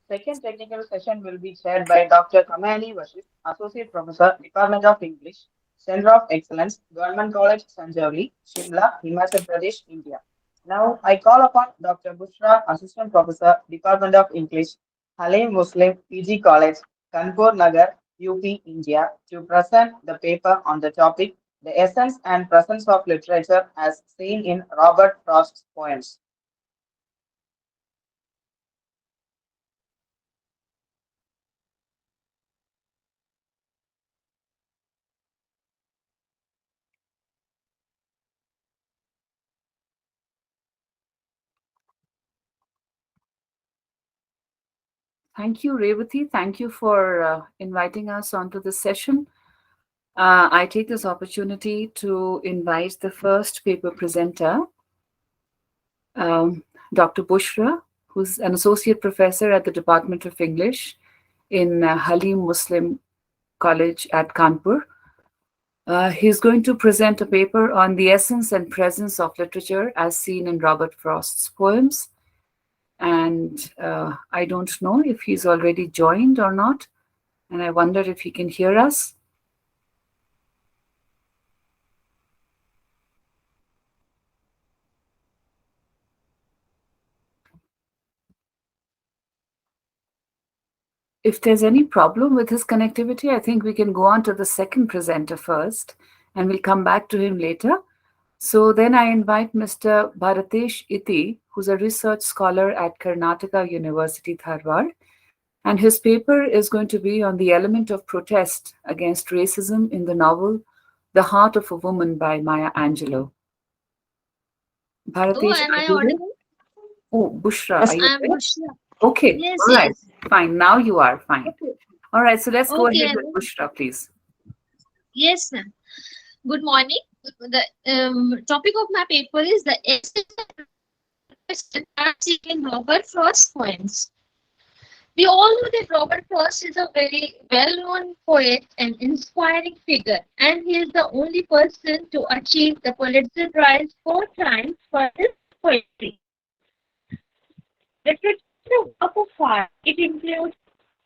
Second technical session will be chaired by Dr. Kamali Vashif, Associate Professor, Department of English, Center of Excellence, Government College, Sanjavli, Shimla, Himachal Pradesh, India. Now I call upon Dr. Bushra, Assistant Professor, Department of English, Halim Muslim, PG College, Kanpur Nagar, UP, India, to present the paper on the topic The Essence and Presence of Literature as Seen in Robert Frost's Poems. Thank you, Revati. Thank you for inviting us onto this session. I take this opportunity to invite the first paper presenter, um, Dr. Bushra, who's an associate professor at the Department of English in Halim Muslim College at Kanpur. He's going to present a paper on the essence and presence of literature as seen in Robert Frost's poems. And I don't know if he's already joined or not. And I wonder if he can hear us. If there's any problem with his connectivity, I think we can go on to the second presenter first, and we'll come back to him later. So then I invite Mr. Bharatesh Iti, who's a research scholar at Karnataka University, Dharwad, and his paper is going to be on the element of protest against racism in the novel The Heart of a Woman by Maya Angelou. Hello, Bharatesh, am are I you there? audible? Oh, Bushra, Yes, are you I am there? Bushra. Okay, Yes, all right, yes. fine. Now you are fine. Okay. All right, so let's go ahead Okay. with Bushra, please. Yes, ma'am. Good morning. The topic of my paper is the essence in Robert Frost's poems. We all know that Robert Frost is a very well-known poet and inspiring figure, and he is the only person to achieve the Pulitzer Prize 4 times for his poetry. Literature is a work of art. It includes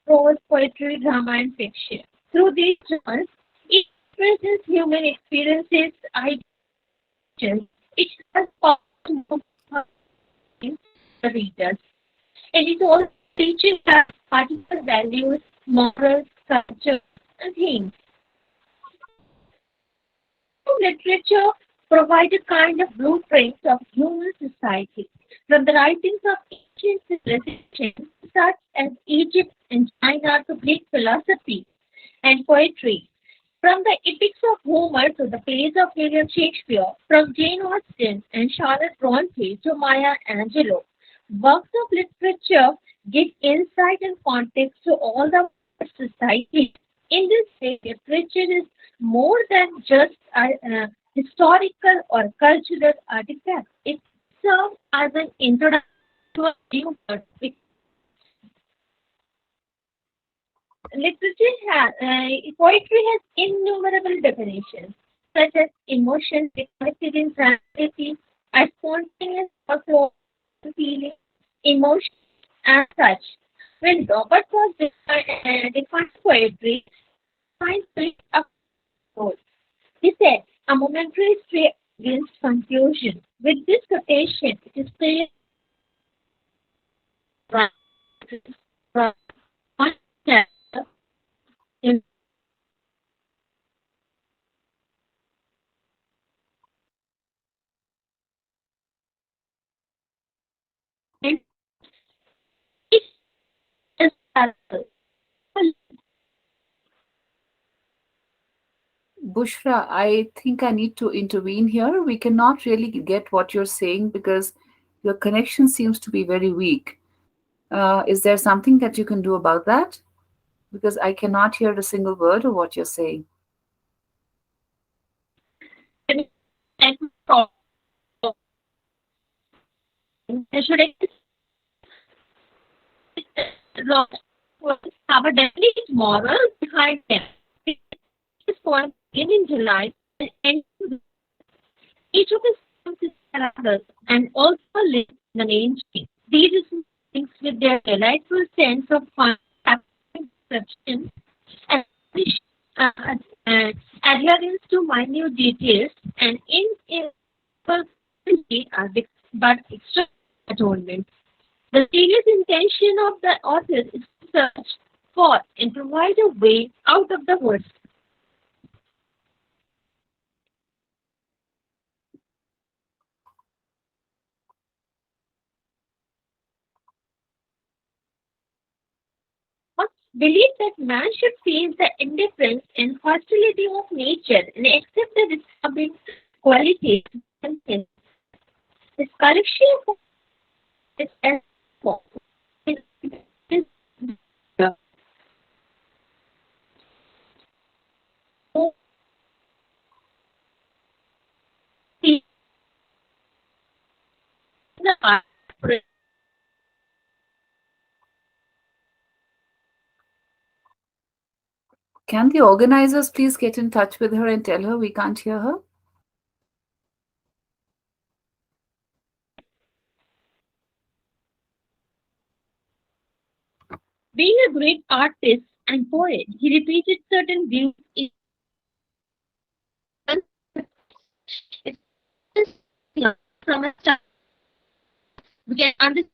prose, poetry, drama, and fiction. Through these genres, it expresses human experiences, ideas. It has powerful the readers, and it also teaches us particular values, morals, culture, and themes. Literature provide a kind of blueprint of human society. From the writings of ancient civilizations such as Egypt and China to Greek philosophy and poetry, from the epics of Homer to the plays of William Shakespeare, from Jane Austen and Charlotte Bronte to Maya Angelou, works of literature give insight and context to all the society. In this way, literature is more than just a historical or cultural artifact. It serves as an introduction to a new perspective. Poetry has innumerable definitions, such as emotion reflected in tranquility, a spontaneous flow of feeling, emotion, and such. When Robert was defined poetry, finds it a goal. He said, a momentary stray against confusion. With this quotation, it is clear that one chapter in it is parallel. Bushra, I think I need to intervene here. We cannot really get what you're saying because your connection seems to be very weak. Is there something that you can do about that? Because I cannot hear a single word of what you're saying. Should I have a definite moral behind them? This point begin in July and end to each of his poems is paragraphs and also live in the main stream. These things with their delightful sense of fun, perception, and uh, uh, adherence to minute details, and ineffability are but extra atonement. The serious intention of the author is to search for and provide a way out of the worst. Believe that man should face the indifference and hostility of nature and accept the disturbing qualities and things. His correction is as follows. Is the Can the organizers please get in touch with her and tell her we can't hear her? being a great artist and poet, he repeated certain views in from a start. We can understand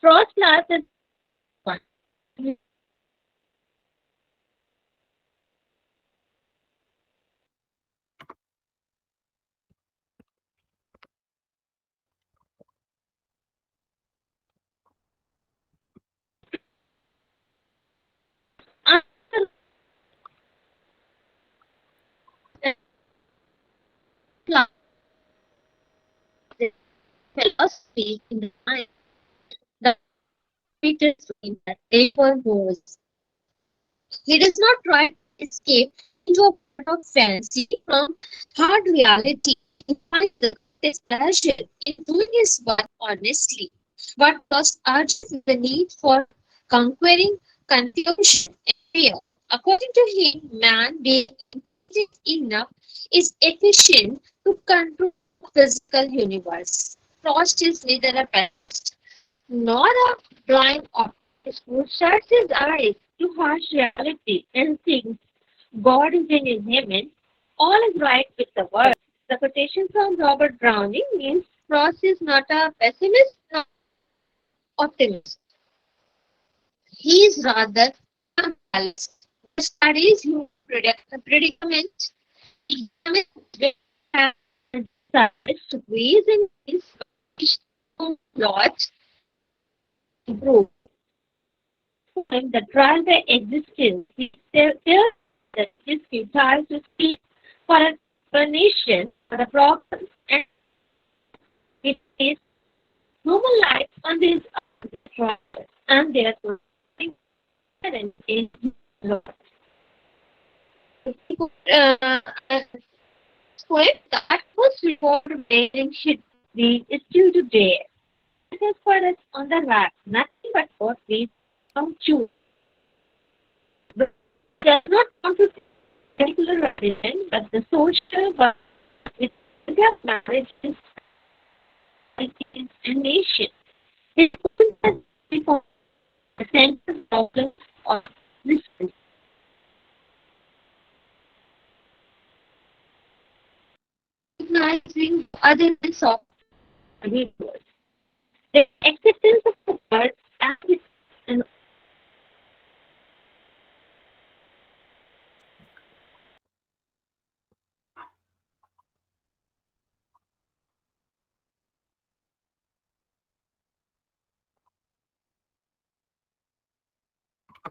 Frost lasted one. After class, philosophy in the mind, the greatest dream that anyone knows. He does not try to escape into a world of fantasy from hard reality. He finds the greatest pleasure in doing his work honestly. What was urgent is the need for conquering confusion and fear. According to him, man being intelligent enough is efficient to control the physical universe. Frost is neither a pessimist nor a blind optimist who shuts his eyes to harsh reality and thinks God is in his heaven. All is right with the world. The quotation from Robert Browning means Frost is not a pessimist nor optimist. He is rather a realist who studies human predicament, examines where and decides ways and means by which to lodge improve. Point that rather their existence, there that it is futile to seek for an explanation for the problems and it is human life on this earth and therefore inherent in law. Uh, poem, the utmost reward bearing should be is due to dare. It is for us on the rack, nothing but what we don't choose. But it does not want to particular religion, but the social but with their marriage and nation. It has become a central problem of this recognizing the otherness of the universe. The acceptance of the world as it and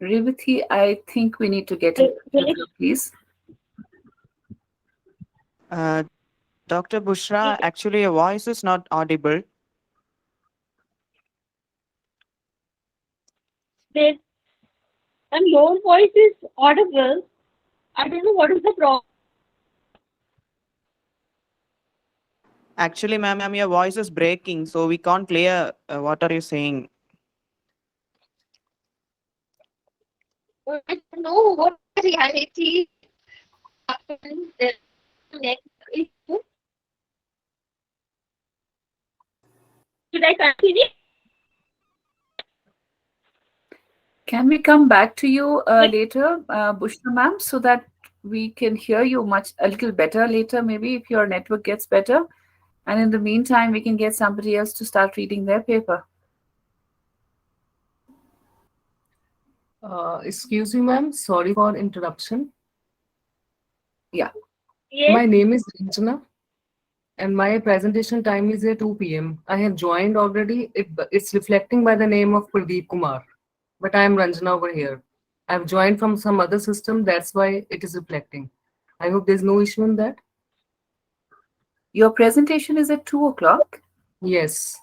Revati, I think we need to get in touch with her, please. Dr. Bushra, actually, your voice is not audible. their and your voice is audible. I don't know what is the problem. Actually, ma'am, your voice is breaking, so we can't clear. What are you saying? I don't know what the reality happens next issue. Should I continue? Can we come back to you later, Bushra ma'am, so that we can hear you a little better later, maybe if your network gets better. And in the meantime, we can get somebody else to start reading their paper. Excuse me, ma'am. Sorry for interruption. Yeah. Yes. My name is Ranjana, and my presentation time is at 2 p.m. I have joined already. It's reflecting by the name of Pradeep Kumar, but I am Ranjana over here. I've joined from some other system. That's why it is reflecting. I hope there's no issue in that. Your presentation is at 2 o'clock. Yes.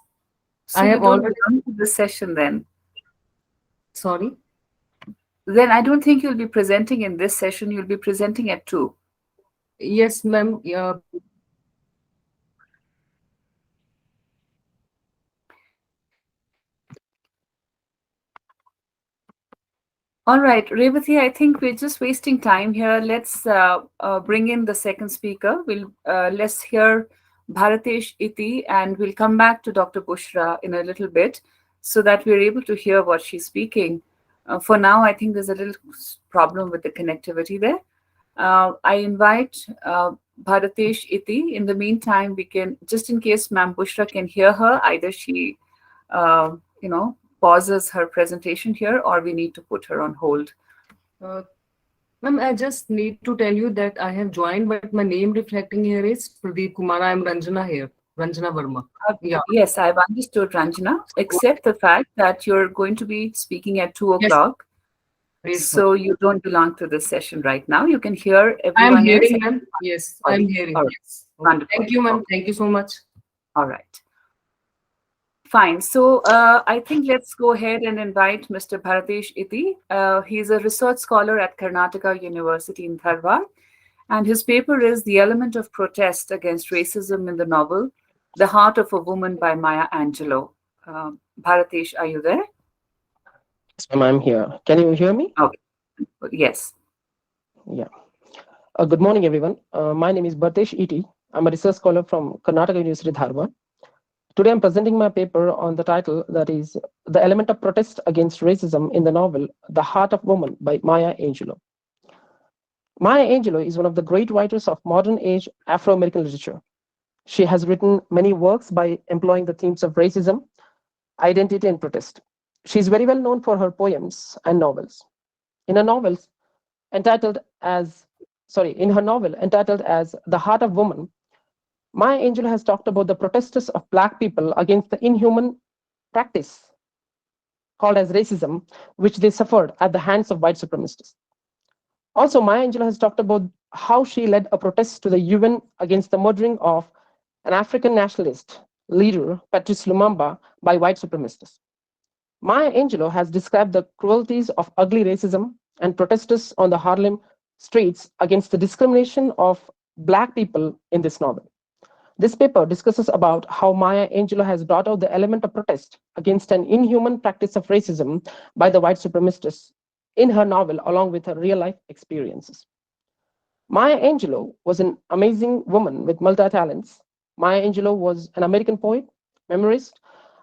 So I you have don't already. belong to this session then. Sorry. Then I don't think you'll be presenting in this session. You'll be presenting at 2. Yes, ma'am. All right, Revati, I think we're just wasting time here. Let's bring in the second speaker. Let's hear Bharatesh Iti, and we'll come back to Dr. Bushra in a little bit so that we're able to hear what she's speaking. For now, I think there's a little problem with the connectivity there. I invite Bharatesh Iti. In the meantime, we can, just in case Ma'am Bushra can hear her, either she, pauses her presentation here, or we need to put her on hold. Ma'am, I just need to tell you that I have joined, but my name reflecting here is Pradeep Kumar. I am Ranjana here, Ranjana Verma. Yeah. Yes, I've understood, Ranjana, except the fact that you're going to be speaking at 2 Yes. o'clock. Yes, So you don't belong to this session right now. You can hear I am everyone else. hearing, ma'am. Yes, I am hearing. All right. Yes. Okay. Wonderful. Thank you, ma'am. Thank you so much. All right. Fine. So I think let's go ahead and invite Mr. Bharatesh Iti. He's a research scholar at Karnataka University in Dharwad, and his paper is The Element of Protest Against Racism in the Novel, The Heart of a Woman by Maya Angelou. Bharatesh, are you there? Yes, ma'am, I'm here. Can you hear me? Okay. Yes. Yeah. Good morning, everyone. My name is Bhartesh E.T. I'm a research scholar from Karnataka University, Dharwad. Today, I'm presenting my paper on the title that is The Element of Protest Against Racism in the Novel, The Heart of Woman by Maya Angelou. Maya Angelou is one of the great writers of modern age Afro-American literature. She has written many works by employing the themes of racism, identity, and protest. She is very well known for her poems and novels. In her novels, entitled as in her novel entitled as The Heart of Woman, Maya Angelou has talked about the protesters of Black people against the inhuman practice called as racism, which they suffered at the hands of white supremacists. Also, Maya Angelou has talked about how she led a protest to the UN against the murdering of an African nationalist leader, Patrice Lumumba, by white supremacists. Maya Angelou has described the cruelties of ugly racism and protesters on the Harlem streets against the discrimination of Black people in this novel. This paper discusses about how Maya Angelou has brought out the element of protest against an inhuman practice of racism by the white supremacists in her novel, along with her real life experiences. Maya Angelou was an amazing woman with multi talents. Maya Angelou was an American poet, memoirist,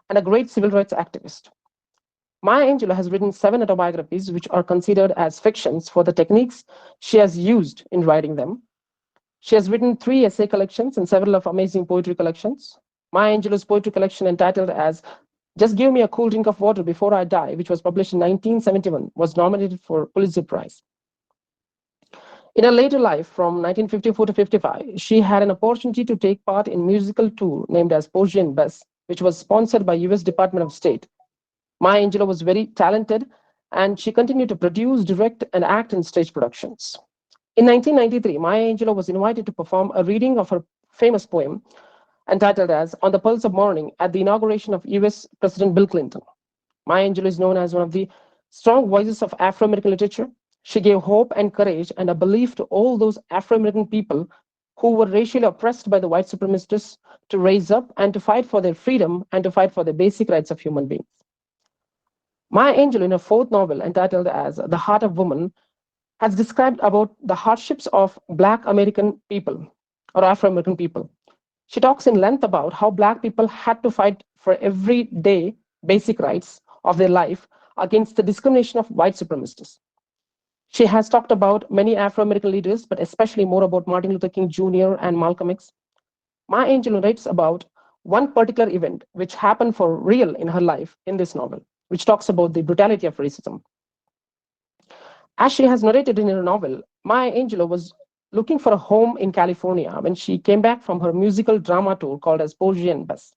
and a great civil rights activist. Maya Angelou has written 7 autobiographies, which are considered as fictions for the techniques she has used in writing them. She has written 3 essay collections and several of amazing poetry collections. Maya Angelou's poetry collection, entitled as Just Give Me a Cool Drink of Water Before I Die, which was published in 1971, was nominated for Pulitzer Prize. In her later life, from 1954 to 55, she had an opportunity to take part in a musical tour named as Porgy and Bess, which was sponsored by US Department of State. Maya Angelou was very talented, and she continued to produce, direct, and act in stage productions. In 1993, Maya Angelou was invited to perform a reading of her famous poem entitled as On the Pulse of Morning at the inauguration of US President Bill Clinton. Maya Angelou is known as one of the strong voices of Afro-American literature. She gave hope and courage and a belief to all those Afro American people who were racially oppressed by the white supremacists to raise up and to fight for their freedom and to fight for the basic rights of human beings. Maya Angelou, in her fourth novel entitled as The Heart of Woman, has described about the hardships of Black American people or Afro American people. She talks in length about how Black people had to fight for everyday basic rights of their life against the discrimination of white supremacists. She has talked about many Afro American leaders, but especially more about Martin Luther King Jr. and Malcolm X. Maya Angelou writes about one particular event which happened for real in her life in this novel, which talks about the brutality of racism. As she has narrated in her novel, Maya Angelou was looking for a home in California when she came back from her musical drama tour called as Porgy and Bess.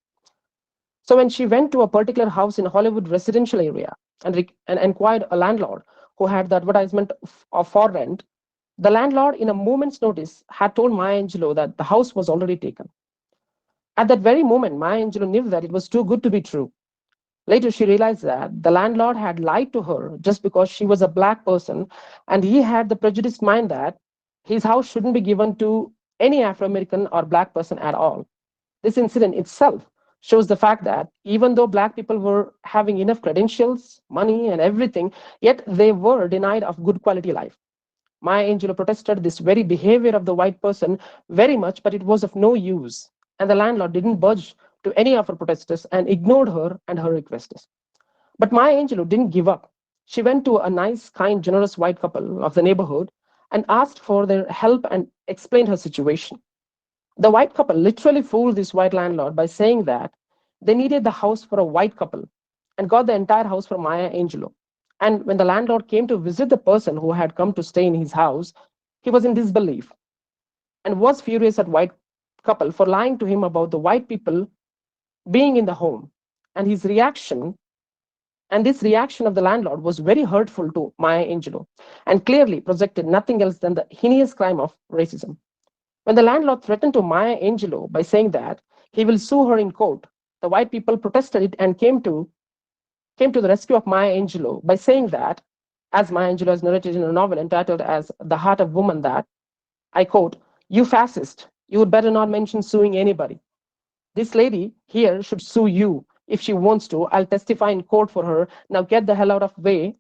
So when she went to a particular house in Hollywood residential area and inquired a landlord who had the advertisement of for rent, the landlord, in a moment's notice, had told Maya Angelou that the house was already taken. At that very moment, Maya Angelou knew that it was too good to be true. Later, she realized that the landlord had lied to her just because she was a Black person, and he had the prejudiced mind that his house shouldn't be given to any Afro American or Black person at all. This incident itself shows the fact that even though Black people were having enough credentials, money, and everything, yet they were denied of good quality life. Maya Angelou protested this very behavior of the white person very much, but it was of no use. And the landlord didn't budge to any of her protesters and ignored her and her requests. But Maya Angelou didn't give up. She went to a nice, kind, generous white couple of the neighborhood and asked for their help and explained her situation. The white couple literally fooled this white landlord by saying that they needed the house for a white couple and got the entire house for Maya Angelou. And when the landlord came to visit the person who had come to stay in his house, he was in disbelief and was furious at white couple for lying to him about the white people being in the home. And his reaction and this reaction of the landlord was very hurtful to Maya Angelou and clearly projected nothing else than the heinous crime of racism. When the landlord threatened to Maya Angelou by saying that he will sue her in court, the white people protested it and came to the rescue of Maya Angelou by saying that, as Maya Angelou has narrated in a novel entitled as The Heart of Woman, that, I quote, "You fascist, you would better not mention suing anybody. This lady here should sue you if she wants to. I'll testify in court for her. Now get the hell out of way.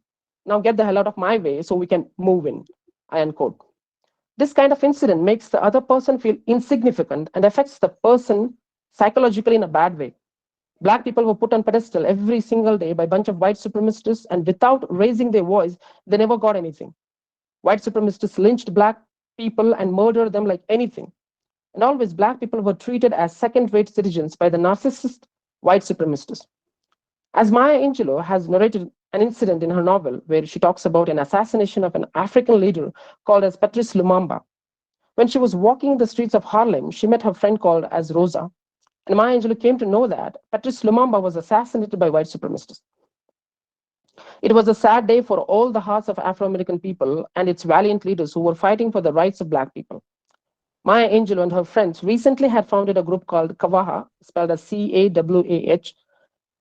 Now get the hell out of my way so we can move in." I unquote. This kind of incident makes the other person feel insignificant and affects the person psychologically in a bad way. Black people were put on pedestal every single day by a bunch of white supremacists, and without raising their voice, they never got anything. White supremacists lynched Black people and murdered them like anything. And always, Black people were treated as second-rate citizens by the narcissist white supremacists. As Maya Angelou has narrated an incident in her novel where she talks about an assassination of an African leader called as Patrice Lumumba. When she was walking the streets of Harlem, she met her friend called as Rosa. And Maya Angelou came to know that Patrice Lumumba was assassinated by white supremacists. It was a sad day for all the hearts of Afro-American people and its valiant leaders who were fighting for the rights of Black people. Maya Angelou and her friends recently had founded a group called Kawaha, spelled as CAWAH,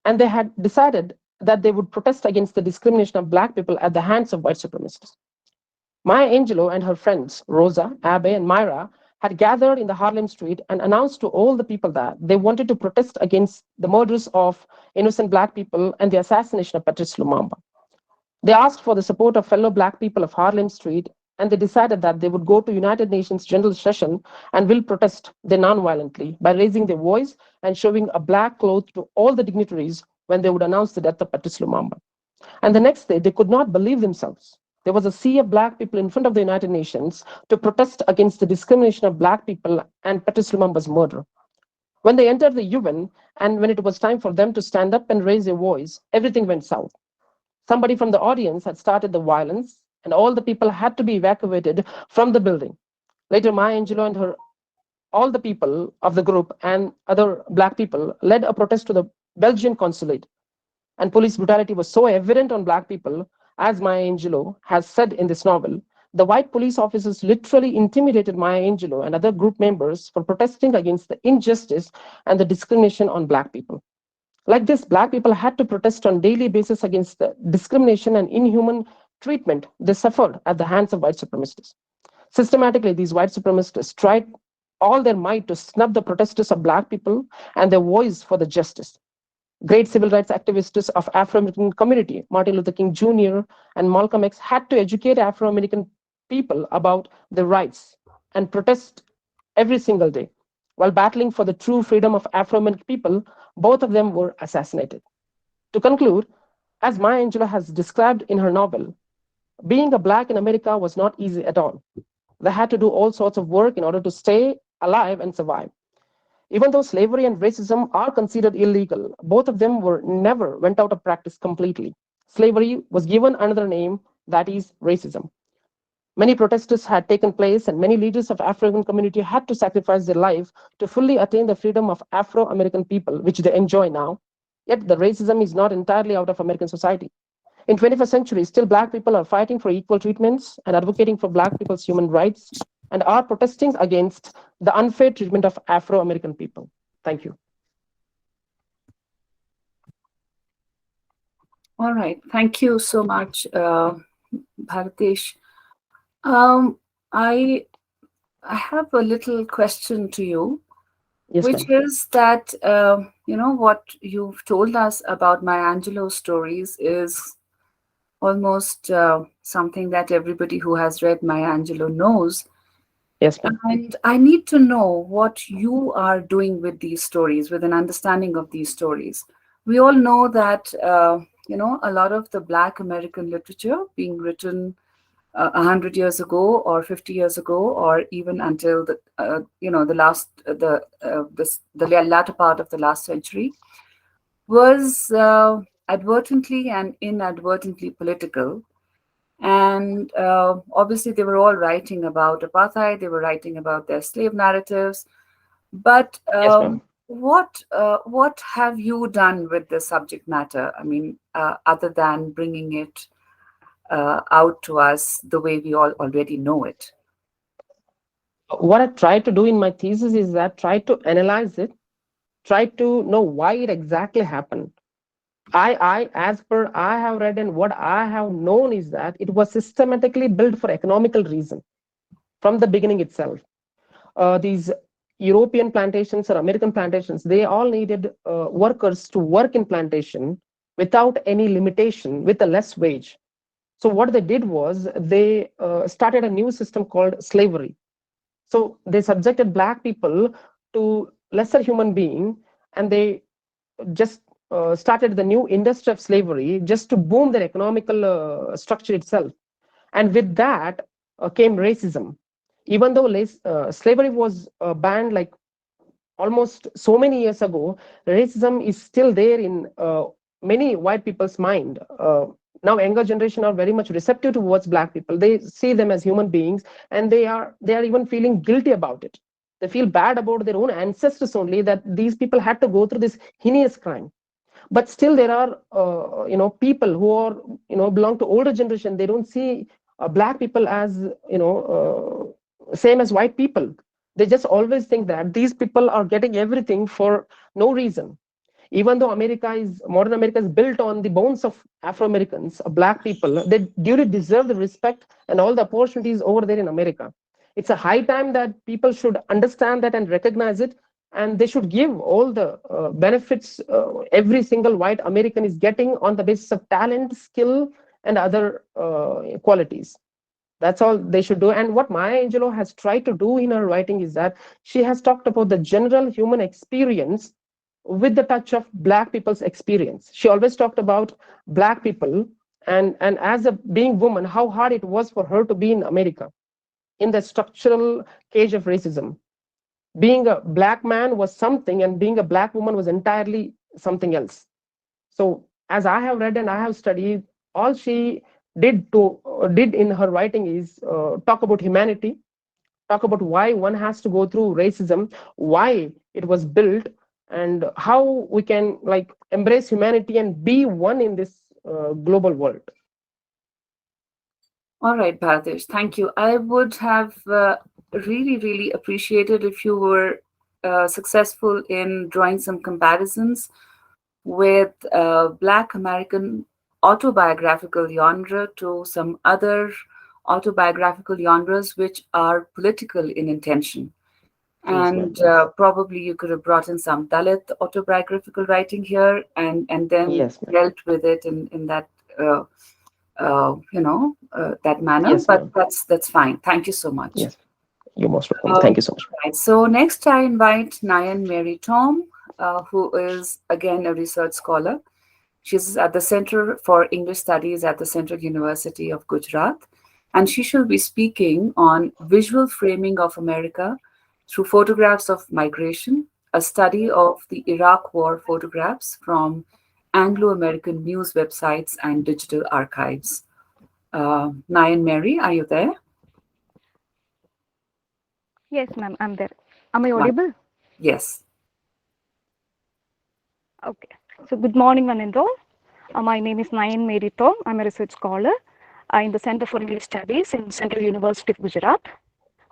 and they had decided that they would protest against the discrimination of Black people at the hands of white supremacists. Maya Angelou and her friends, Rosa, Abe, and Myra, had gathered in the Harlem street and announced to all the people that they wanted to protest against the murders of innocent Black people and the assassination of Patrice Lumumba. They asked for the support of fellow Black people of Harlem Street, and they decided that they would go to United Nations General Session and will protest there non-violently by raising their voice and showing a black cloth to all the dignitaries when they would announce the death of Patrice Lumumba. And the next day, they could not believe themselves. There was a sea of Black people in front of the United Nations to protest against the discrimination of Black people and Patrice Lumumba's murder. When they entered the UN and when it was time for them to stand up and raise their voice, everything went south. Somebody from the audience had started the violence, and all the people had to be evacuated from the building. Later, Maya Angelou and all the people of the group and other Black people led a protest to the Belgian consulate. And police brutality was so evident on Black people, as Maya Angelou has said in this novel. The white police officers literally intimidated Maya Angelou and other group members for protesting against the injustice and the discrimination on Black people. Like this, Black people had to protest on a daily basis against the discrimination and inhuman treatment they suffered at the hands of white supremacists. Systematically, these white supremacists tried all their might to snub the protesters of Black people and their voice for the justice. Great civil rights activists of Afro-American community, Martin Luther King Jr. and Malcolm X, had to educate Afro-American people about their rights and protest every single day. While battling for the true freedom of Afro-American people, both of them were assassinated. To conclude, as Maya Angelou has described in her novel, being a Black in America was not easy at all. They had to do all sorts of work in order to stay alive and survive. Even though slavery and racism are considered illegal, both of them were never went out of practice completely. Slavery was given another name, that is racism. Many protests had taken place, and many leaders of African community had to sacrifice their life to fully attain the freedom of Afro-American people, which they enjoy now. Yet the racism is not entirely out of American society. In 21st century, still Black people are fighting for equal treatments and advocating for Black people's human rights and are protesting against the unfair treatment of Afro-American people. Thank you. All right. Thank you so much, Bharatish. Um, I I have a little question to you, Yes, which ma'am. is that what you've told us about Maya Angelou's stories is almost something that everybody who has read Maya Angelou knows. Yes, ma'am. And I need to know what you are doing with these stories, with an understanding of these stories. We all know that a lot of the Black American literature being written 100 years ago or 50 years ago, or even until the last the latter part of the last century, was advertently and inadvertently political. And obviously, they were all writing about apartheid. They were writing about their slave narratives. But Yes, ma'am. what have you done with the subject matter? I mean, other than bringing it out to us the way we all already know it. What I tried to do in my thesis is that try to analyze it, try to know why it exactly happened. As per I have read and what I have known is that it was systematically built for economical reason from the beginning itself. These European plantations or American plantations, they all needed workers to work in plantation without any limitation, with a less wage. So what they did was they started a new system called slavery. So they subjected Black people to lesser human being, and they just started the new industry of slavery just to boom their economical structure itself. And with that came racism. Even though slavery was banned like almost so many years ago, racism is still there in many white people's mind. Now younger generation are very much receptive towards Black people. They see them as human beings, and they are even feeling guilty about it. They feel bad about their own ancestors only, that these people had to go through this heinous crime. But still there are people who are belong to older generation. They don't see Black people as same as white people. They just always think that these people are getting everything for no reason. Even though modern America is built on the bones of Afro-Americans, Black people, they duly deserve the respect and all the opportunities over there in America. It's a high time that people should understand that and recognize it, and they should give all the benefits every single white American is getting on the basis of talent, skill, and other qualities. That's all they should do. And what Maya Angelou has tried to do in her writing is that she has talked about the general human experience with the touch of Black people's experience. She always talked about Black people, and as a being woman, how hard it was for her to be in America in the structural cage of racism. Being a Black man was something, and being a Black woman was entirely something else. So as I have read and I have studied, all she did in her writing is talk about humanity, talk about why one has to go through racism, why it was built, and how we can like embrace humanity and be one in this global world. All right, Bharatish, thank you. I would have really, really appreciated if you were successful in drawing some comparisons with Black American autobiographical genre to some other autobiographical genres which are political in intention. Yes, ma'am. And probably you could have brought in some Dalit autobiographical writing here, and then Yes, ma'am. dealt with it in that that manner. Yes, But ma'am. that's fine. Thank you so much. Yes. You're most welcome. Um, Thank you so much. right. So next, I invite Nayan Mary Tom, who is again a research scholar. She's at the Center for English Studies at the Central University of Gujarat, and she shall be speaking on visual framing of America through photographs of migration, a study of the Iraq War photographs from Anglo-American news websites and digital archives. Nayan Mary, are you there? Yes, ma'am, I'm there. Am I One. audible? Yes. Okay. So, good morning, one and all. My name is Nayan Mary Tom. I'm a research scholar in the Center for English Studies in Central University of Gujarat.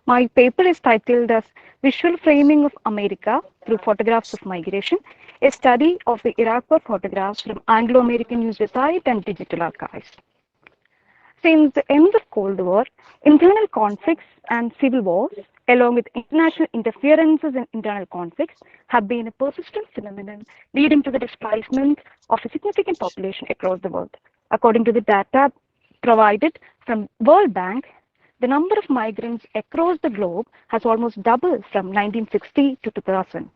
My paper is titled as Visual Framing of America Through Photographs of Migration, a study of the Iraq War photographs from Anglo-American news website and digital archives. Since the end of Cold War, internal conflicts and civil wars, along with international interferences in internal conflicts, have been a persistent phenomenon leading to the displacement of a significant population across the world. According to the data provided from World Bank, the number of migrants across the globe has almost doubled from 1960 to 2000.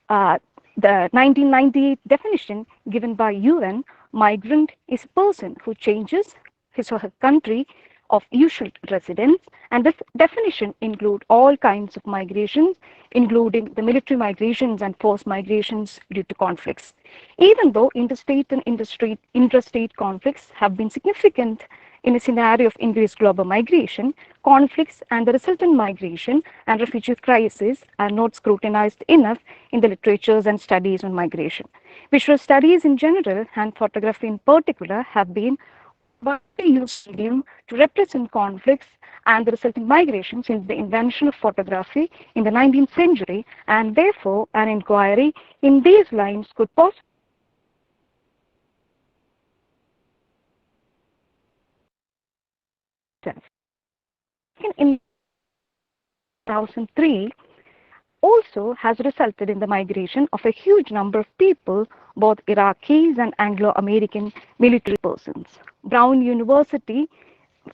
The 1998 definition given by UN, migrant is a person who changes his or her country of usual residence, and this definition includes all kinds of migrations, including the military migrations and forced migrations due to conflicts. Even though interstate and intrastate conflicts have been significant in a scenario of increased global migration, conflicts and the resultant migration and refugee crisis are not scrutinized enough in the literatures and studies on migration. Visual studies in general and photography in particular have been widely used medium to represent conflicts and the resulting migration since the invention of photography in the 19th century, and therefore an inquiry in these lines could possibly in 2003 also has resulted in the migration of a huge number of people, both Iraqis and Anglo-American military persons. Brown University's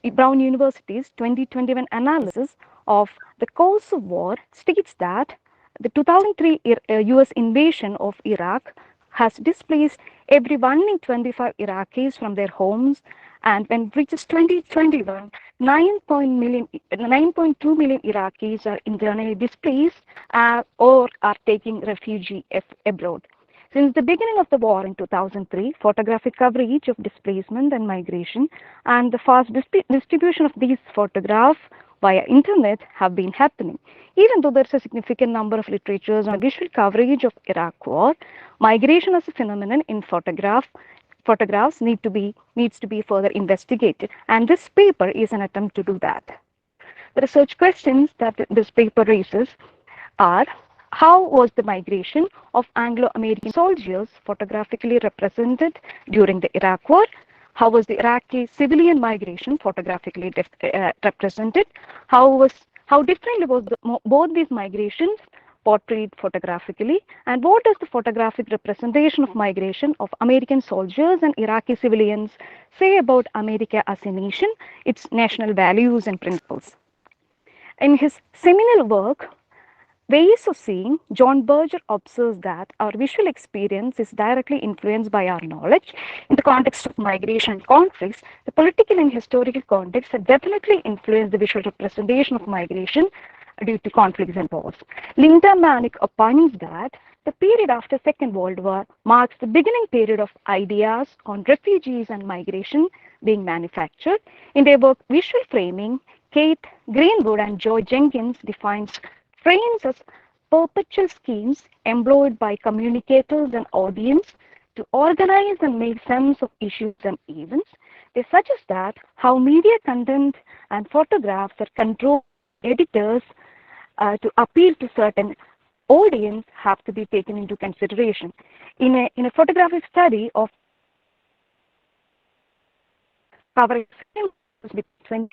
2021 analysis of the cause of war states that the 2003 US invasion of Iraq has displaced every 1 in 25 Iraqis from their homes, and when it reaches 2021, 9.2 million Iraqis are internally displaced or are taking refuge abroad. Since the beginning of the war in 2003, photographic coverage of displacement and migration and the fast distribution of these photographs via internet have been happening. Even though there's a significant number of literatures on visual coverage of Iraq war, migration as a phenomenon in photographs needs to be further investigated, and this paper is an attempt to do that. The research questions that this paper raises are: how was the migration of Anglo-American soldiers photographically represented during the Iraq War? How was the Iraqi civilian migration photographically represented? How differently was both these migrations portrayed photographically? And what does the photographic representation of migration of American soldiers and Iraqi civilians say about America as a nation, its national values and principles? In his seminal work, Ways of Seeing, John Berger observes that our visual experience is directly influenced by our knowledge. In the context of migration and conflicts, the political and historical context have definitely influenced the visual representation of migration due to conflicts and wars. Linda Manick opines that the period after Second World War marks the beginning period of ideas on refugees and migration being manufactured. In their work Visual Framing, Kate Greenwood and Joy Jenkins defines frames as perpetual schemes employed by communicators and audience to organize and make sense of issues and events. They suggest that how media content and photographs are controlled by editors to appeal to certain audience have to be taken into consideration. In a photographic study of covering between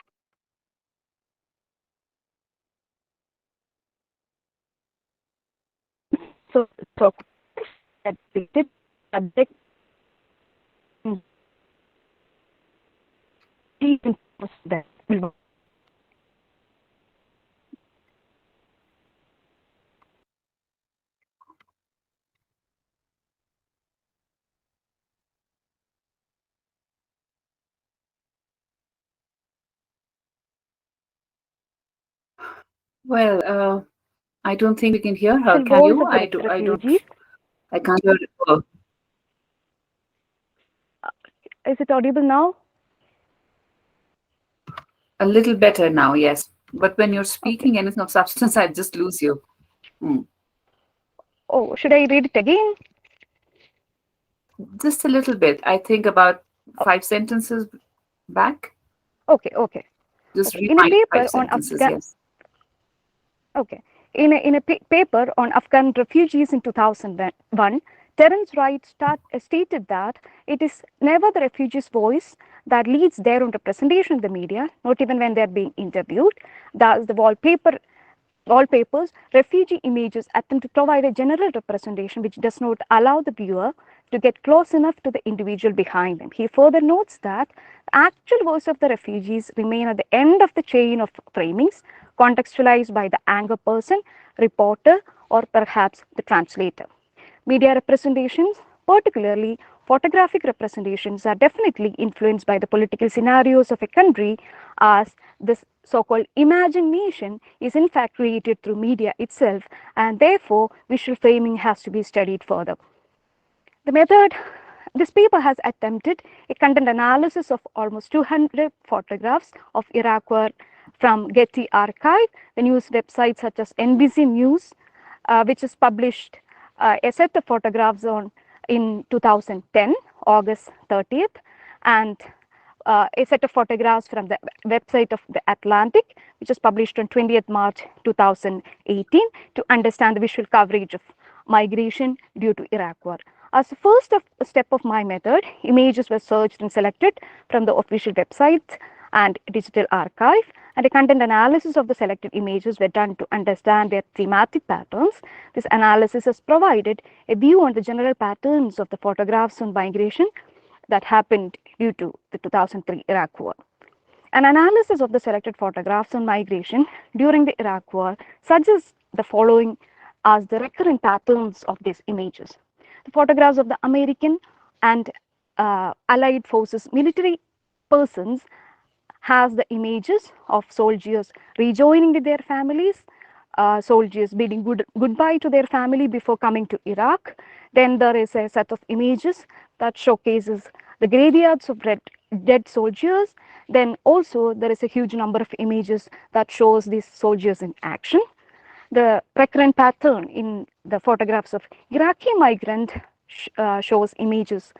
so that they did subject that. Well, I don't think we can hear her. The Can voice you? of the refugees. I can't hear it. Oh, Is it audible now? a little better now, yes. But when you're Okay. speaking anything of substance, I just lose you. Oh, should I read it again? Just a little bit. I think about 5 sentences back. Okay, okay, Just okay. In a rewind paper five on sentences, yes. Okay. In a paper on Afghan refugees in 2001, Terence Wright stated that it is never the refugees' voice that leads their own representation in the media, not even when they are being interviewed. Thus, the wallpapers, refugee images attempt to provide a general representation which does not allow the viewer to get close enough to the individual behind them. He further notes that the actual voice of the refugees remain at the end of the chain of framings, contextualized by the anchor person, reporter, or perhaps the translator. Media representations, particularly photographic representations, are definitely influenced by the political scenarios of a country, as this so-called imagination is in fact created through media itself, and therefore visual framing has to be studied further. The method, this paper has attempted a content analysis of almost 200 photographs of Iraq War from Getty Archive, the news websites such as NBC News, which has published a set of photographs in 2010, August 30th, and a set of photographs from the website of the Atlantic, which was published on 20th March 2018, to understand the visual coverage of migration due to Iraq War. As the first step of my method, images were searched and selected from the official website and digital archive, and a content analysis of the selected images were done to understand their thematic patterns. This analysis has provided a view on the general patterns of the photographs on migration that happened due to the 2003 Iraq War. An analysis of the selected photographs on migration during the Iraq War suggests the following as the recurrent patterns of these images. The photographs of the American and Allied forces military persons has the images of soldiers rejoining with their families, soldiers bidding goodbye to their family before coming to Iraq. Then there is a set of images that showcases the graveyards of dead soldiers. Then also there is a huge number of images that shows these soldiers in action. The recurrent pattern in the photographs of Iraqi migrant shows images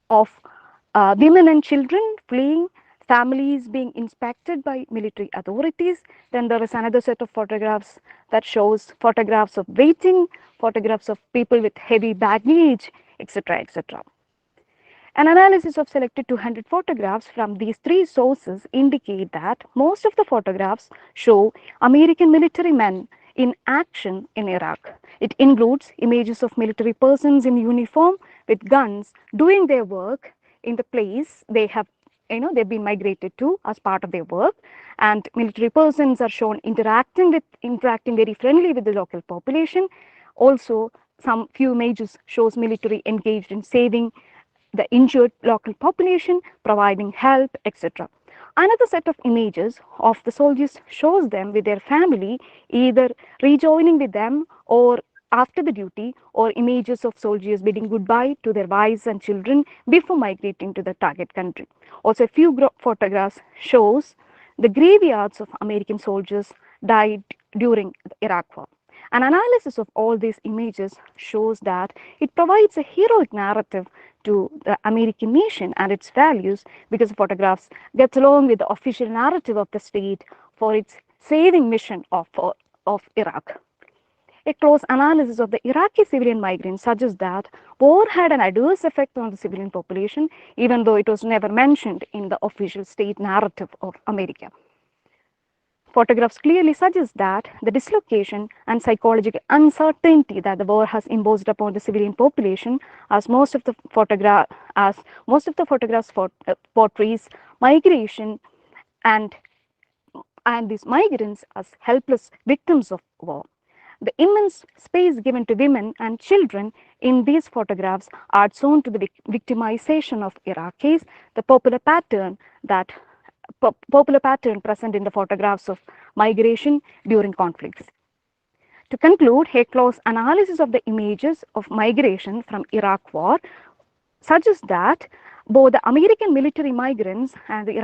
of women and children fleeing, families being inspected by military authorities. Then there is another set of photographs that shows photographs of waiting, photographs of people with heavy baggage, etc., etc. An analysis of selected 200 photographs from these three sources indicate that most of the photographs show American military men in action in Iraq. It includes images of military persons in uniform with guns doing their work in the place they have they've been migrated to as part of their work, and military persons are shown interacting very friendly with the local population. Also, some few images shows military engaged in saving the injured local population, providing help, etc. Another set of images of the soldiers shows them with their family, either rejoining with them or after the duty, or images of soldiers bidding goodbye to their wives and children before migrating to the target country. Also, a few photographs shows the graveyards of American soldiers died during the Iraq War. An analysis of all these images shows that it provides a heroic narrative to the American nation and its values, because the photographs gets along with the official narrative of the state for its saving mission of Iraq. A close analysis of the Iraqi civilian migrants suggests that war had an adverse effect on the civilian population, even though it was never mentioned in the official state narrative of America. Photographs clearly suggest that the dislocation and psychological uncertainty that the war has imposed upon the civilian population, as most of the photographs portrays migration and these migrants as helpless victims of war. The immense space given to women and children in these photographs adds on to the victimization of Iraqis, the popular pattern present in the photographs of migration during conflicts. To conclude, a close analysis of the images of migration from Iraq war suggests that both the American military migrants and the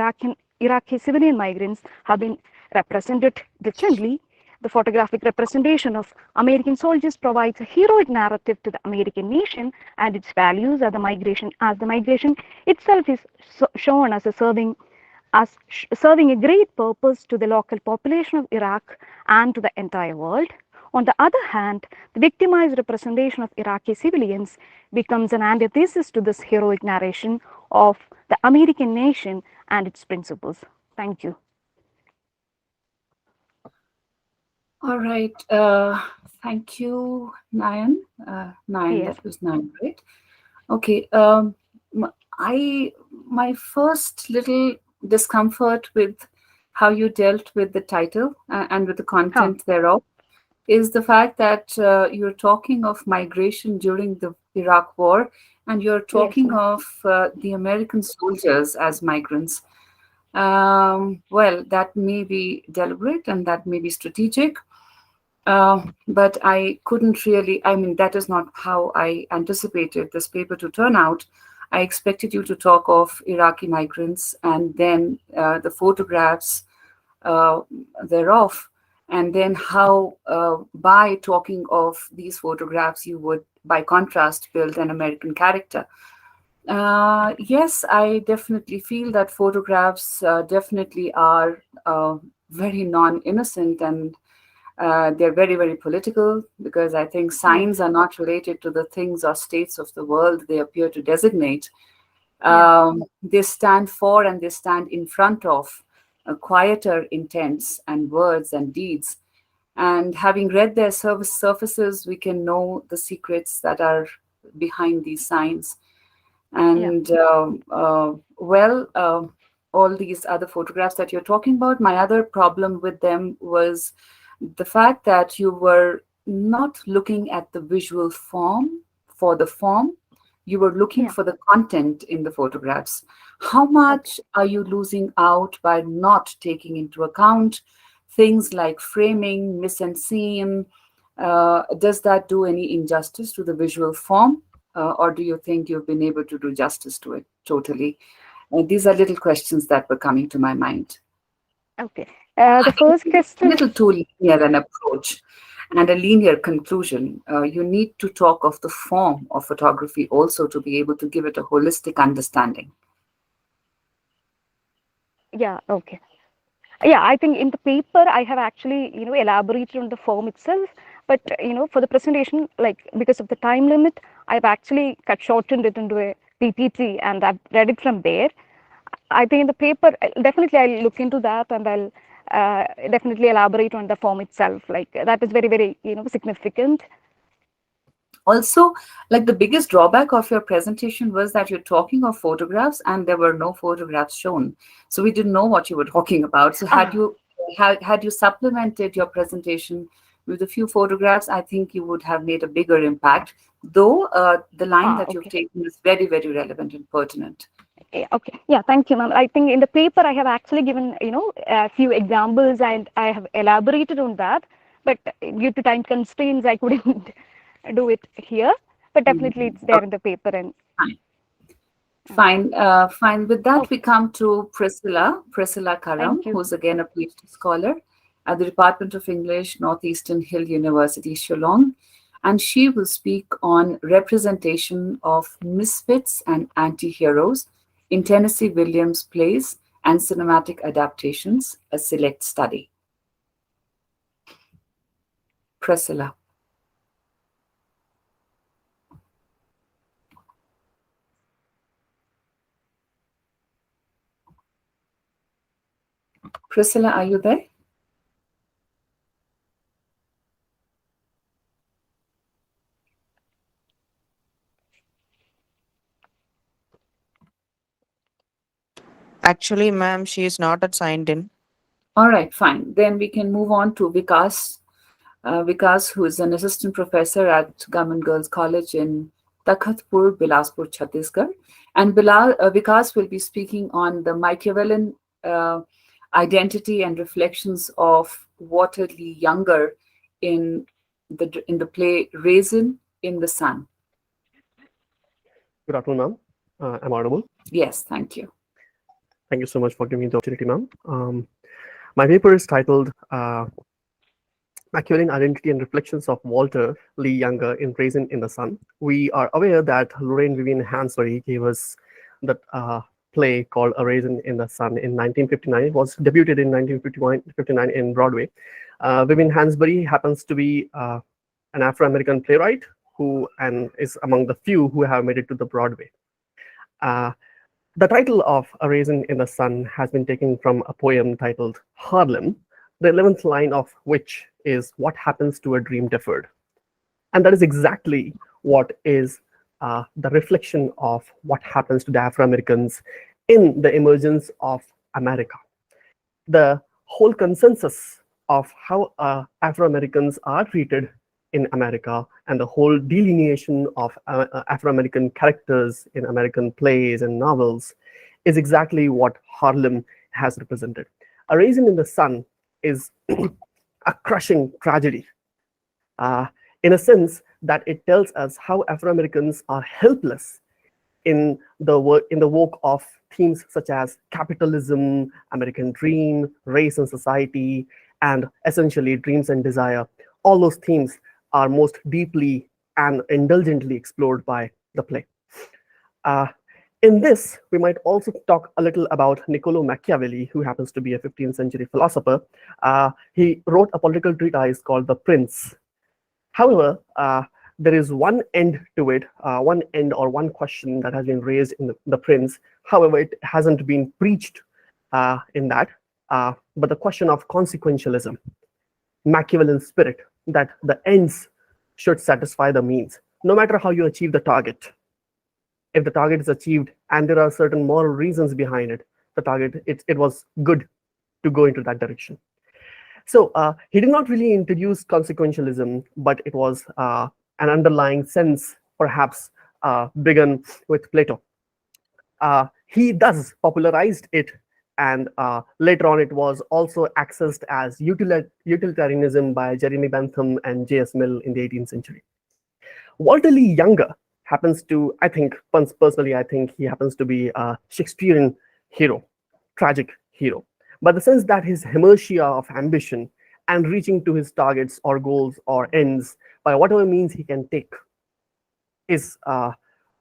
Iraqi civilian migrants have been represented differently. The photographic representation of American soldiers provides a heroic narrative to the American nation and its values, as the migration itself is shown as serving a great purpose to the local population of Iraq and to the entire world. On the other hand, the victimized representation of Iraqi civilians becomes an antithesis to this heroic narration of the American nation and its principles. Thank you. All right. Thank you, Nayan. Nayan, Yes. that was Nayan, right? Okay. My first little discomfort with how you dealt with the title and with the content thereof is the fact that you're talking of migration during the Iraq War, and you're talking of the American soldiers as migrants. Well, that may be deliberate and that may be strategic, but I couldn't really, I mean, that is not how I anticipated this paper to turn out. I expected you to talk of Iraqi migrants and then the photographs thereof, and then how by talking of these photographs, you would, by contrast, build an American character. Yes, I definitely feel that photographs definitely are very non-innocent, and they're very, very political, because I think signs are not related to the things or states of the world they appear to designate. They stand for and they stand in front of quieter intents and words and deeds. And having read their surfaces, we can know the secrets that are behind these signs. And all these other photographs that you're talking about, my other problem with them was the fact that you were not looking at the visual form for the form. You were looking for the content in the photographs. How much are you losing out by not taking into account things like framing, mise en scene? Does that do any injustice to the visual form? Or do you think you've been able to do justice to it totally? These are little questions that were coming to my mind. Okay. The first question. A little too linear an approach and a linear conclusion. You need to talk of the form of photography also to be able to give it a holistic understanding. Yeah, okay. Yeah, I think in the paper I have actually, elaborated on the form itself, but, for the presentation, like, because of the time limit, I've actually shortened it into a PPT and I've read it from there. I think in the paper, definitely I'll look into that and I'll definitely elaborate on the form itself. Like, that is very, very, significant. Also, like, the biggest drawback of your presentation was that you're talking of photographs and there were no photographs shown. So we didn't know what you were talking about. So had you supplemented your presentation with a few photographs, I think you would have made a bigger impact, though the line that you've taken is very, very relevant and pertinent. Okay. Yeah, thank you, ma'am. I think in the paper I have actually given, a few examples and I have elaborated on that, but due to time constraints, I couldn't do it here, but definitely it's there in the paper. And Fine. With that, we come to Priscilla Karam, who's again a PhD scholar at the Department of English, Northeastern Hill University, Shillong, and she will speak on representation of misfits and anti-heroes in Tennessee Williams plays and cinematic adaptations, a select study. Priscilla. Priscilla, are you there? Actually, ma'am, she is not at signed in. All right, fine. Then we can move on to Vikas. Vikas, who is an assistant professor at Government Girls College in Takhatpur, Bilaspur, Chhattisgarh. And Vikas will be speaking on the Machiavellian identity and reflections of Walter Lee Younger in the play Raisin in the Sun. Good afternoon, ma'am. I'm audible. Yes, thank you. Thank you so much for giving me the opportunity, ma'am. My paper is titled Machiavellian Identity and Reflections of Walter Lee Younger in Raisin in the Sun. We are aware that Lorraine Vivian Hansberry gave us that play called A Raisin in the Sun in 1959. It was debuted in 1959 in Broadway. Vivian Hansberry happens to be an Afro-American playwright who is among the few who have made it to the Broadway. The title of A Raisin in the Sun has been taken from a poem titled Harlem, the 11th line of which is what happens to a dream deferred. And that is exactly what is the reflection of what happens to the Afro-Americans in the emergence of America. The whole consensus of how Afro-Americans are treated in America and the whole delineation of Afro-American characters in American plays and novels is exactly what Harlem has represented. A Raisin in the Sun is a crushing tragedy in a sense that it tells us how Afro-Americans are helpless in the work of themes such as capitalism, American dream, race and society, and essentially dreams and desire. All those themes are most deeply and indulgently explored by the play. In this, we might also talk a little about Niccolo Machiavelli, who happens to be a 15th century philosopher. He wrote a political treatise called The Prince. However, there is one end to it, one end or one question that has been raised in the Prince. However, it hasn't been preached in that, but the question of consequentialism, Machiavellian spirit, that the ends should satisfy the means, no matter how you achieve the target. If the target is achieved and there are certain moral reasons behind it, the target, it was good to go into that direction. So he did not really introduce consequentialism, but it was an underlying sense, perhaps begun with Plato. He thus popularized it, and later on it was also accessed as utilitarianism by Jeremy Bentham and J.S. Mill in the 18th century. Walter Lee Younger happens to, personally, I think he happens to be a Shakespearean hero, tragic hero. But the sense that his inertia of ambition and reaching to his targets or goals or ends by whatever means he can take is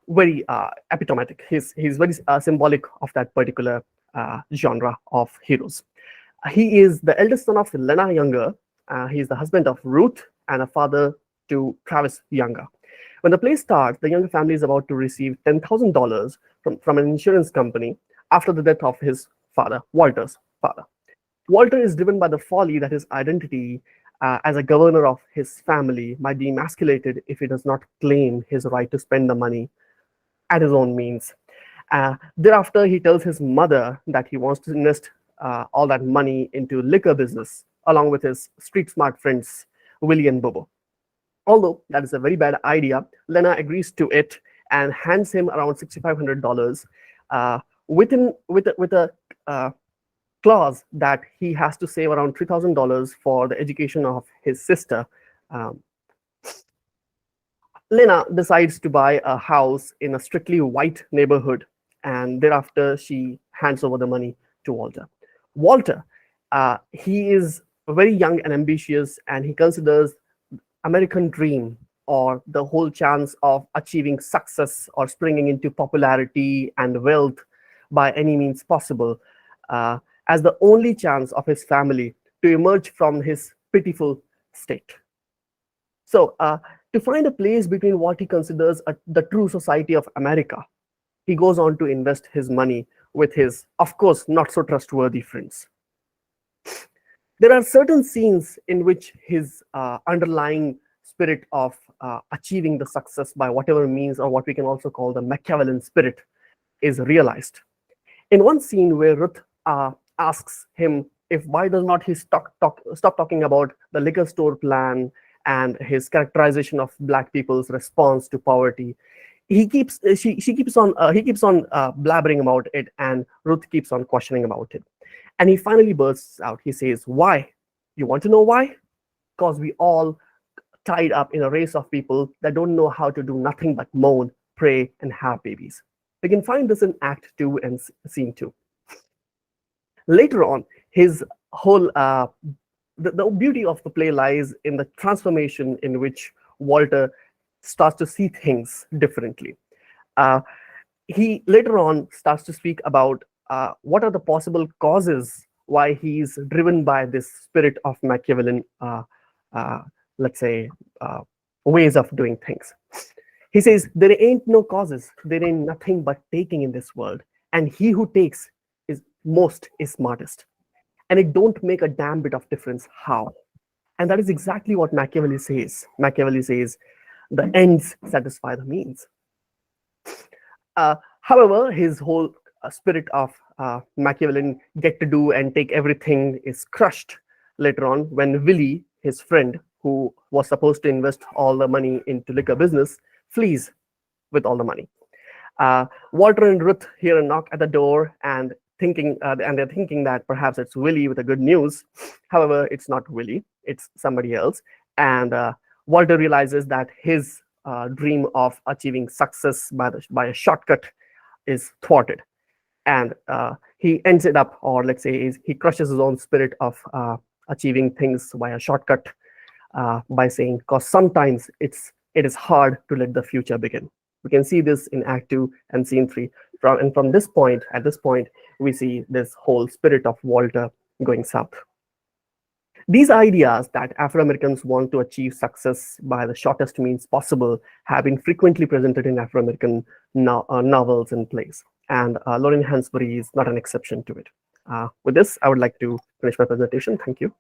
very epitomatic. He's very symbolic of that particular genre of heroes. He is the eldest son of Lena Younger. He is the husband of Ruth and a father to Travis Younger. When the play starts, the Younger family is about to receive $10,000 from an insurance company after the death of his father, Walter's father. Walter is driven by the folly that his identity as a governor of his family might be emasculated if he does not claim his right to spend the money at his own means. Thereafter, he tells his mother that he wants to invest all that money into liquor business, along with his street smart friends, Willie and Bobo. Although that is a very bad idea, Lena agrees to it and hands him around $6,500 with a clause that he has to save around $3,000 for the education of his sister. Lena decides to buy a house in a strictly white neighborhood, and thereafter she hands over the money to Walter. Walter, he is very young and ambitious, and he considers American dream or the whole chance of achieving success or springing into popularity and wealth by any means possible as the only chance of his family to emerge from his pitiful state. So to find a place between what he considers the true society of America, he goes on to invest his money with his, of course, not so trustworthy friends. There are certain scenes in which his underlying spirit of achieving the success by whatever means, or what we can also call the Machiavellian spirit, is realized. In one scene where Ruth asks him if why does not he stop talking about the liquor store plan and his characterization of black people's response to poverty, she keeps on he keeps on blabbering about it, and Ruth keeps on questioning about it. And he finally bursts out. He says, "Why? You want to know why? Because we all tied up in a race of people that don't know how to do nothing but moan, pray, and have babies." We can find this in Act 2 and Scene 2. Later on, his whole the beauty of the play lies in the transformation in which Walter starts to see things differently. Uh, he later on starts to speak about what are the possible causes why he's driven by this spirit of Machiavellian, uh, let's say, ways of doing things. He says, "There ain't no causes, there ain't nothing but taking in this world, and he who takes is most is smartest. And it don't make a damn bit of difference how." And that is exactly what Machiavelli says. Machiavelli says, the ends satisfy the means. However, his whole spirit of Machiavellian get to do and take everything is crushed later on when Willie, his friend, who was supposed to invest all the money into liquor business, flees with all the money. Walter and Ruth hear a knock at the door and they're thinking that perhaps it's Willie with the good news. However, it's not Willie; it's somebody else. And Walter realizes that his dream of achieving success by a shortcut is thwarted, and he ends it up, or let's say, he crushes his own spirit of achieving things by a shortcut by saying, "Because sometimes it is hard to let the future begin." We can see this in Act 2 and Scene 3. From this point, at this point, we see this whole spirit of Walter going south. These ideas that Afro-Americans want to achieve success by the shortest means possible have been frequently presented in Afro-American novels and plays. And Lorraine Hansberry is not an exception to it. With this, I would like to finish my presentation. Thank you.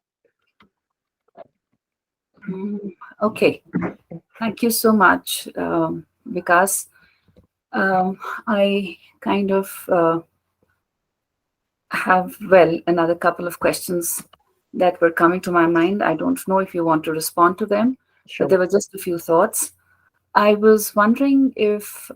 Okay, thank you so much, Vikas. I kind of have, another couple of questions that were coming to my mind. I don't know if you want to respond to them, Sure. but there were just a few thoughts. I was wondering if,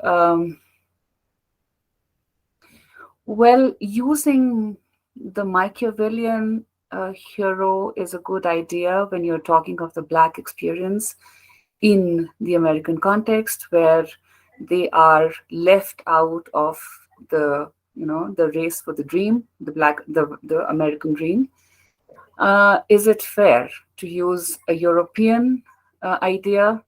using the Machiavellian hero is a good idea when you're talking of the Black experience in the American context, where they are left out of the the race for the dream, the American dream. Is it fair to use a European idea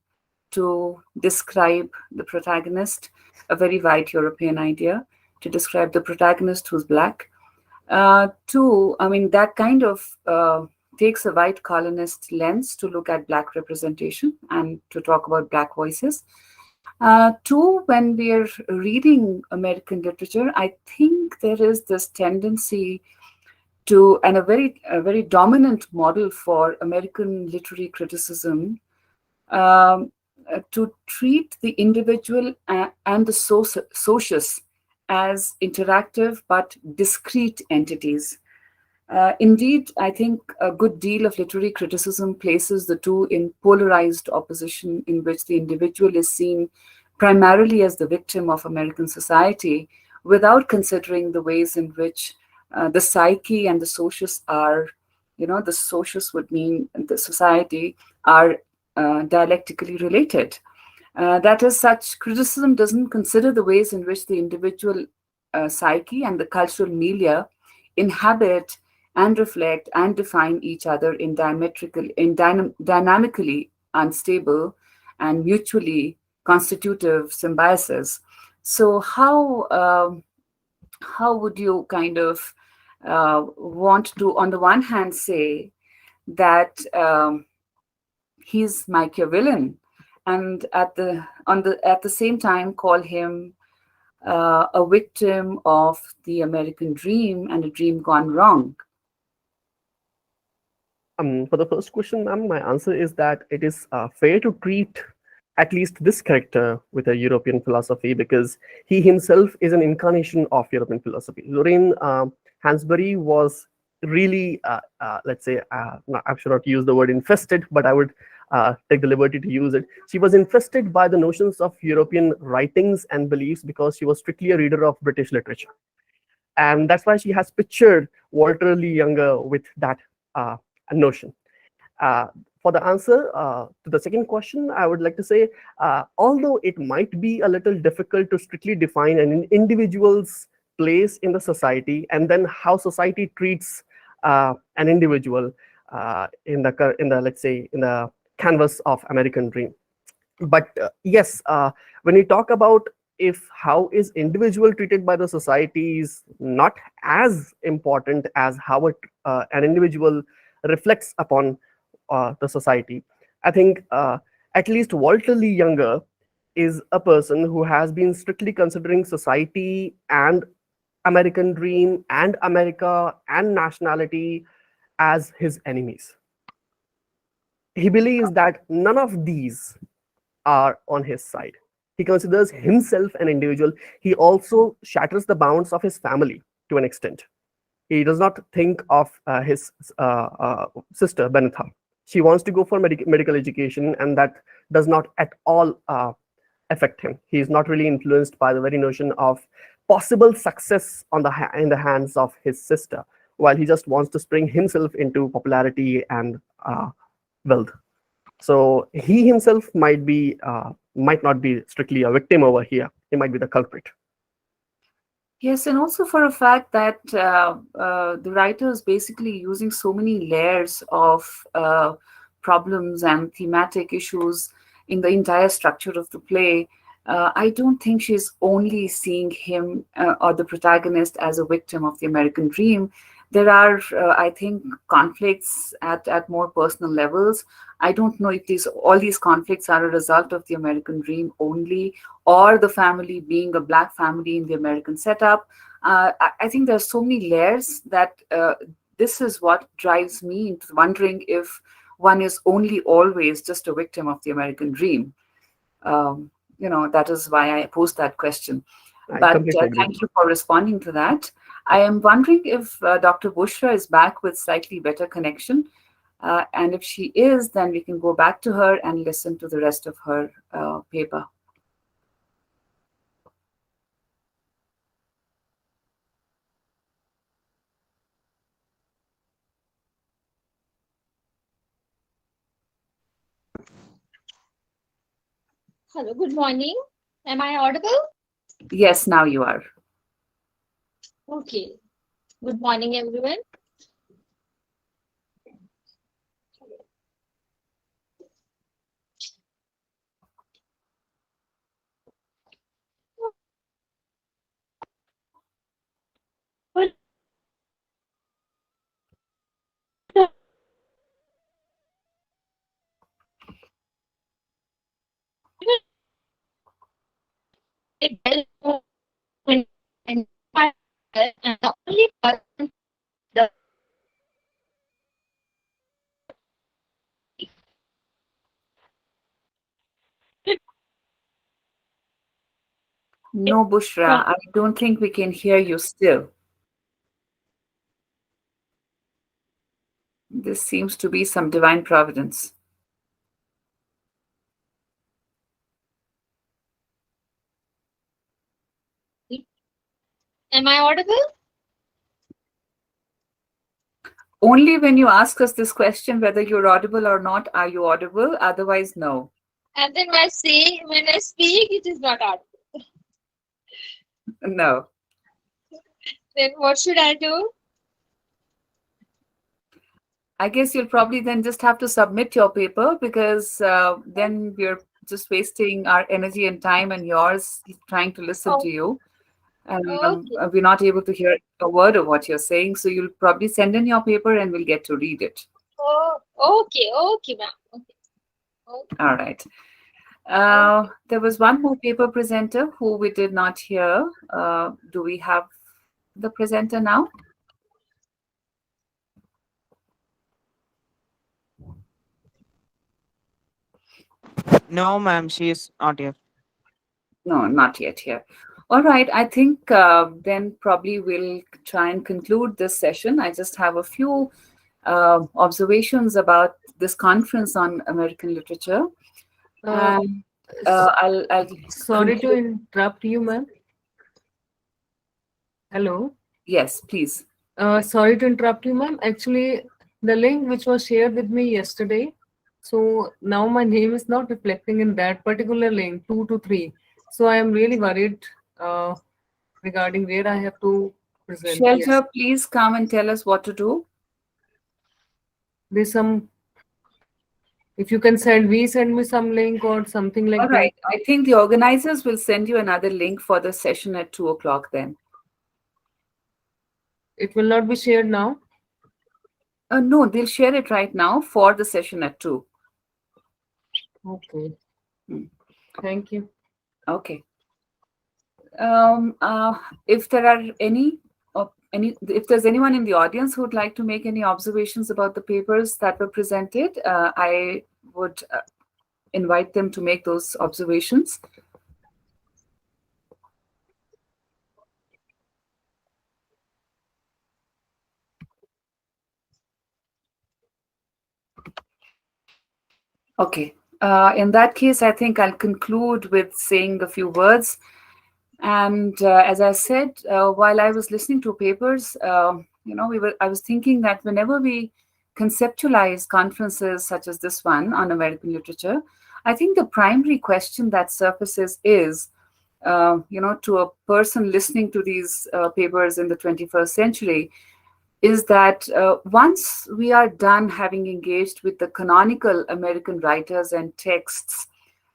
to describe the protagonist, a very white European idea to describe the protagonist who's Black? Two, I mean, that kind of takes a white colonist lens to look at Black representation and to talk about Black voices. Two, when we're reading American literature, I think there is this tendency to, and a very dominant model for American literary criticism, to treat the individual and the socius as interactive but discrete entities. Indeed, I think a good deal of literary criticism places the two in polarized opposition, in which the individual is seen primarily as the victim of American society, without considering the ways in which the psyche and the socius are, the socius would mean the society, are dialectically related. That is, such criticism doesn't consider the ways in which the individual psyche and the cultural milieu inhabit and reflect and define each other in dynamically unstable and mutually constitutive symbiosis. So how would you kind of want to, on the one hand, say that he's Machiavellian, and at the same time call him a victim of the American dream and a dream gone wrong? For the first question, ma'am, my answer is that it is fair to treat at least this character with a European philosophy because he himself is an incarnation of European philosophy. Lorraine Hansberry was really, let's say, I should not use the word infested, but I would take the liberty to use it. She was infested by the notions of European writings and beliefs because she was strictly a reader of British literature. And that's why she has pictured Walter Lee Younger with that notion. Uh, for the answer to the second question, I would like to say, although it might be a little difficult to strictly define an individual's place in the society and then how society treats an individual in the let's say in the canvas of American dream. But yes, when we talk about if how is individual treated by the society is not as important as how an individual reflects upon the society. I think at least Walter Lee Younger is a person who has been strictly considering society and American dream and America and nationality as his enemies. He believes that none of these are on his side. He considers himself an individual. He also shatters the bounds of his family to an extent. He does not think of his sister, Benetha. She wants to go for medical education, and that does not at all affect him. He is not really influenced by the very notion of possible success in the hands of his sister, while he just wants to spring himself into popularity and wealth. So he himself might not be strictly a victim over here. He might be the culprit. Yes, and also for a fact that the writer is basically using so many layers of problems and thematic issues in the entire structure of the play. I don't think she's only seeing him or the protagonist as a victim of the American dream. There are, I think, conflicts at more personal levels. I don't know if all these conflicts are a result of the American dream only, or the family being a black family in the American setup. I think there's so many layers that this is what drives me into wondering if one is only always just a victim of the American dream. That is why I posed that question. I But completely agree. thank you for responding to that. I am wondering if Dr. Bushra is back with slightly better connection. And if she is, then we can go back to her and listen to the rest of her paper. Hello, good morning. Am I audible? Yes, now you are. Okay. Good morning, everyone. And the only person the No, Bushra, I don't think we can hear you still. This seems to be some divine providence. Am I audible? Only when you ask us this question, whether you're audible or not, are you audible? Otherwise, no. And then when I speak, it is not audible. No. Then what should I do? I guess you'll probably then just have to submit your paper because then we're just wasting our energy and time and yours trying to listen to you. And Okay. we're not able to hear a word of what you're saying. So you'll probably send in your paper and we'll get to read it. Oh, okay, ma'am. Okay. All right. There was one more paper presenter who we did not hear. Do we have the presenter now? No, ma'am, she is not here. No, not yet here. All right, I think then probably we'll try and conclude this session. I just have a few observations about this conference on American literature. Uh, And s- I'll Sorry to conclude. interrupt you, ma'am. Hello. Yes, please. Sorry to interrupt you, ma'am. Actually, the link which was shared with me yesterday, so now my name is not reflecting in that particular link, 2 to 3. So I am really worried uh, regarding where I have to present. Yes, Shelter, please come and tell us what to do. there's some. If you can send me some link or something All like that. right. I think the organizers will send you another link for the session at 2 o'clock then. It will not be shared now. No, they'll share it right now for the session at 2. Okay. Hmm. Thank you. Okay. If there are if there's anyone in the audience who would like to make any observations about the papers that were presented, I would invite them to make those observations. Okay. In that case, I think I'll conclude with saying a few words. And as I said, while I was listening to papers, I was thinking that whenever we conceptualize conferences such as this one on American literature, I think the primary question that surfaces is, to a person listening to these papers in the 21st century, is that once we are done having engaged with the canonical American writers and texts,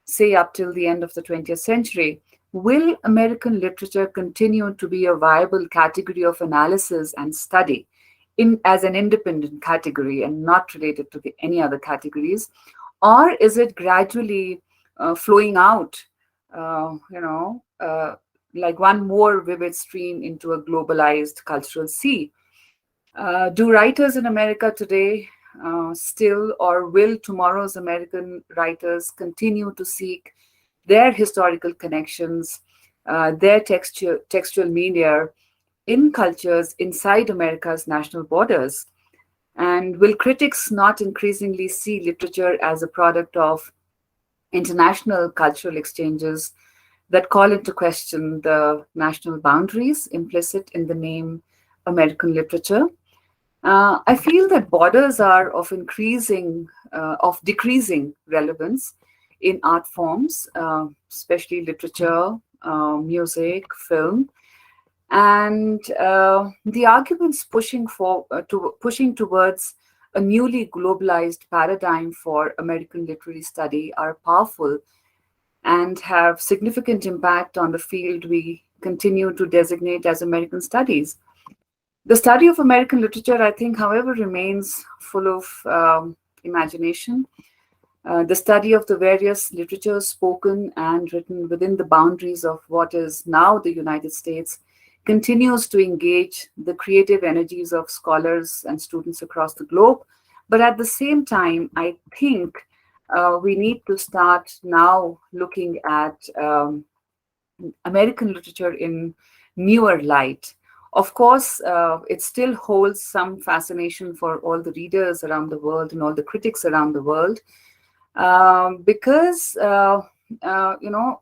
say up till the end of the 20th century, will American literature continue to be a viable category of analysis and study as an independent category and not related to any other categories? Or is it gradually flowing out, like one more vivid stream into a globalized cultural sea? Do writers in America today still, or will tomorrow's American writers continue to seek their historical connections, their textual media in cultures inside America's national borders? And will critics not increasingly see literature as a product of international cultural exchanges that call into question the national boundaries implicit in the name American literature? I feel that borders are of decreasing relevance in art forms, especially literature, music, film, and the arguments pushing towards a newly globalized paradigm for American literary study are powerful and have significant impact on the field we continue to designate as American studies. The study of American literature, I think, however, remains full of imagination. The study of the various literatures spoken and written within the boundaries of what is now the United States continues to engage the creative energies of scholars and students across the globe. But at the same time, I think we need to start now looking at American literature in newer light. Of course, it still holds some fascination for all the readers around the world and all the critics around the world, because uh, you know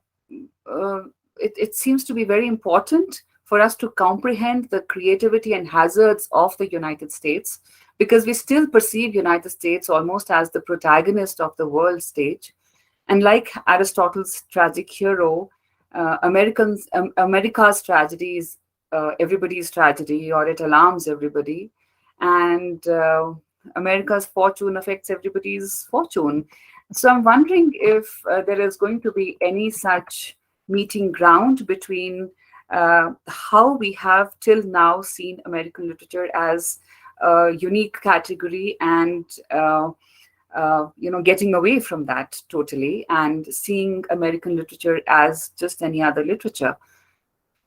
uh, it seems to be very important for us to comprehend the creativity and hazards of the United States, because we still perceive United States almost as the protagonist of the world stage. And like Aristotle's tragic hero, America's tragedy is everybody's tragedy, or it alarms everybody. And America's fortune affects everybody's fortune. So I'm wondering if there is going to be any such meeting ground between how we have till now seen American literature as a unique category and getting away from that totally and seeing American literature as just any other literature.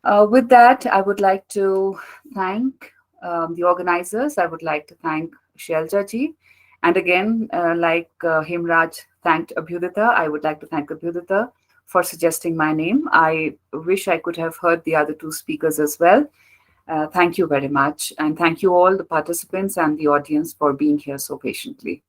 With that, I would like to thank the organizers. I would like to thank Shelja ji, And again, like Himraj thanked Abhyudita, I would like to thank Abhyudita for suggesting my name. I wish I could have heard the other two speakers as well. Thank you very much. And thank you all the participants and the audience for being here so patiently.